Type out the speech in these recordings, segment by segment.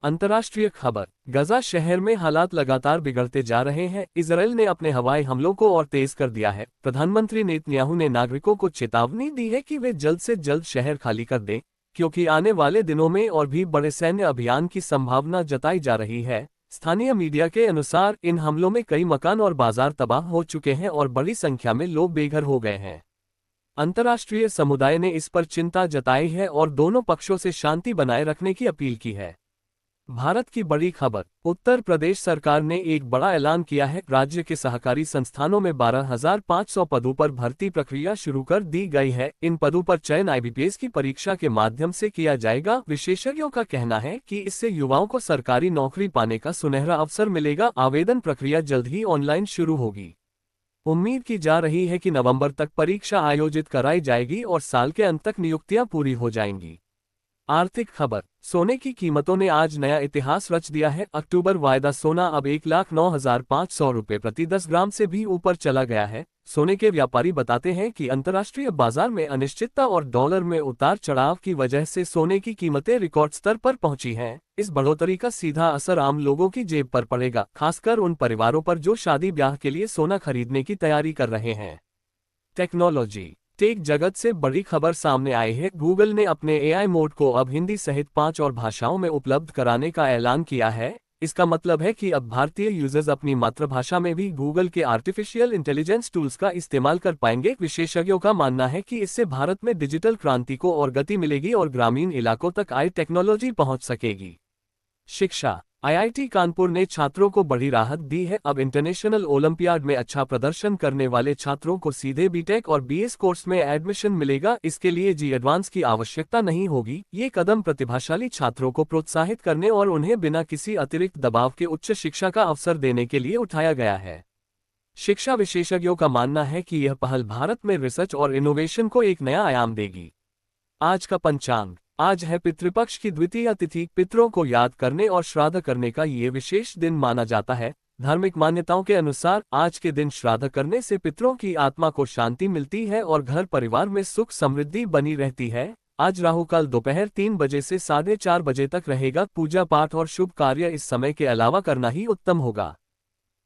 अंतर्राष्ट्रीय खबर। गजा शहर में हालात लगातार बिगड़ते जा रहे हैं। इजरायल ने अपने हवाई हमलों को और तेज कर दिया है। प्रधानमंत्री नेतन्याहू ने नागरिकों को चेतावनी दी है कि वे जल्द से जल्द शहर खाली कर दें, क्योंकि आने वाले दिनों में और भी बड़े सैन्य अभियान की संभावना जताई जा रही है। स्थानीय मीडिया के अनुसार इन हमलों में कई मकान और बाजार तबाह हो चुके हैं और बड़ी संख्या में लोग बेघर हो गए हैं। अंतर्राष्ट्रीय समुदाय ने इस पर चिंता जताई है और दोनों पक्षों से शांति बनाए रखने की अपील की है। भारत की बड़ी खबर। उत्तर प्रदेश सरकार ने एक बड़ा ऐलान किया है। राज्य के सहकारी संस्थानों में 12,500 पदों पर भर्ती प्रक्रिया शुरू कर दी गई है। इन पदों पर चयन आईबीपीएस की परीक्षा के माध्यम से किया जाएगा। विशेषज्ञों का कहना है कि इससे युवाओं को सरकारी नौकरी पाने का सुनहरा अवसर मिलेगा। आवेदन प्रक्रिया जल्द ही ऑनलाइन शुरू होगी। उम्मीद की जा रही है कि नवंबर तक परीक्षा आयोजित कराई जाएगी और साल के अंत तक नियुक्तियां पूरी हो जाएंगी। आर्थिक खबर। सोने की कीमतों ने आज नया इतिहास रच दिया है। अक्टूबर वायदा सोना अब 1,09,500 रुपये प्रति 10 ग्राम से भी ऊपर चला गया है। सोने के व्यापारी बताते हैं कि अंतर्राष्ट्रीय बाजार में अनिश्चितता और डॉलर में उतार चढ़ाव की वजह से सोने की कीमतें रिकॉर्ड स्तर पर पहुंची हैं। इस बढ़ोतरी का सीधा असर आम लोगों की जेब पर पड़ेगा, खासकर उन परिवारों पर जो शादी ब्याह के लिए सोना खरीदने की तैयारी कर रहे हैं। टेक्नोलॉजी। टेक जगत से बड़ी खबर सामने आई है। गूगल ने अपने एआई मोड को अब हिंदी सहित 5 और भाषाओं में उपलब्ध कराने का ऐलान किया है। इसका मतलब है कि अब भारतीय यूजर्स अपनी मातृभाषा में भी गूगल के आर्टिफिशियल इंटेलिजेंस टूल्स का इस्तेमाल कर पाएंगे। विशेषज्ञों का मानना है कि इससे भारत में डिजिटल क्रांति को और गति मिलेगी और ग्रामीण इलाकों तक आई टेक्नोलॉजी पहुंच सकेगी। शिक्षा। आईआईटी कानपुर ने छात्रों को बड़ी राहत दी है। अब इंटरनेशनल ओलंपियाड में अच्छा प्रदर्शन करने वाले छात्रों को सीधे बीटेक और बीएस कोर्स में एडमिशन मिलेगा। इसके लिए जी एडवांस की आवश्यकता नहीं होगी। ये कदम प्रतिभाशाली छात्रों को प्रोत्साहित करने और उन्हें बिना किसी अतिरिक्त दबाव के उच्च शिक्षा का अवसर देने के लिए उठाया गया है। शिक्षा विशेषज्ञों का मानना है कि यह पहल भारत में रिसर्च और इनोवेशन को एक नया आयाम देगी। आज का पंचांग। आज है पितृपक्ष की द्वितीय तिथि। पितरों को याद करने और श्राद्ध करने का ये विशेष दिन माना जाता है। धार्मिक मान्यताओं के अनुसार आज के दिन श्राद्ध करने से पितरों की आत्मा को शांति मिलती है और घर परिवार में सुख समृद्धि बनी रहती है। आज राहु काल दोपहर 3 बजे से 4:30 बजे तक रहेगा। पूजा पाठ और शुभ कार्य इस समय के अलावा करना ही उत्तम होगा।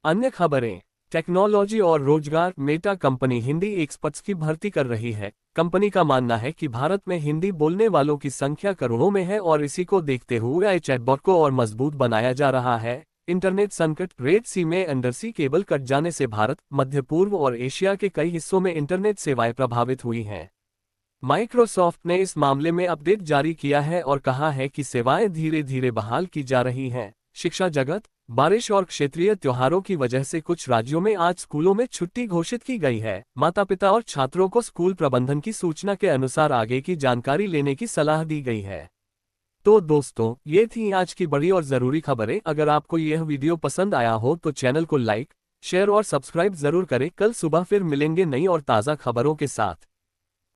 अन्य खबरें। टेक्नोलॉजी और रोजगार। मेटा कंपनी हिंदी एक्सपर्ट्स की भर्ती कर रही है। कंपनी का मानना है कि भारत में हिंदी बोलने वालों की संख्या करोड़ों में है और इसी को देखते हुए चैटबॉट को और मजबूत बनाया जा रहा है। इंटरनेट संकट। रेड सी में अंडरसी केबल कट जाने से भारत, मध्य पूर्व और एशिया के कई हिस्सों में इंटरनेट सेवाएं प्रभावित हुई हैं। माइक्रोसॉफ्ट ने इस मामले में अपडेट जारी किया है और कहा है कि सेवाएं धीरे धीरे बहाल की जा रही हैं। शिक्षा जगत। बारिश और क्षेत्रीय त्योहारों की वजह से कुछ राज्यों में आज स्कूलों में छुट्टी घोषित की गई है। माता पिता और छात्रों को स्कूल प्रबंधन की सूचना के अनुसार आगे की जानकारी लेने की सलाह दी गई है। तो दोस्तों, ये थी आज की बड़ी और ज़रूरी खबरें। अगर आपको यह वीडियो पसंद आया हो तो चैनल को लाइक, शेयर और सब्सक्राइब जरूर करें। कल सुबह फिर मिलेंगे नई और ताज़ा खबरों के साथ।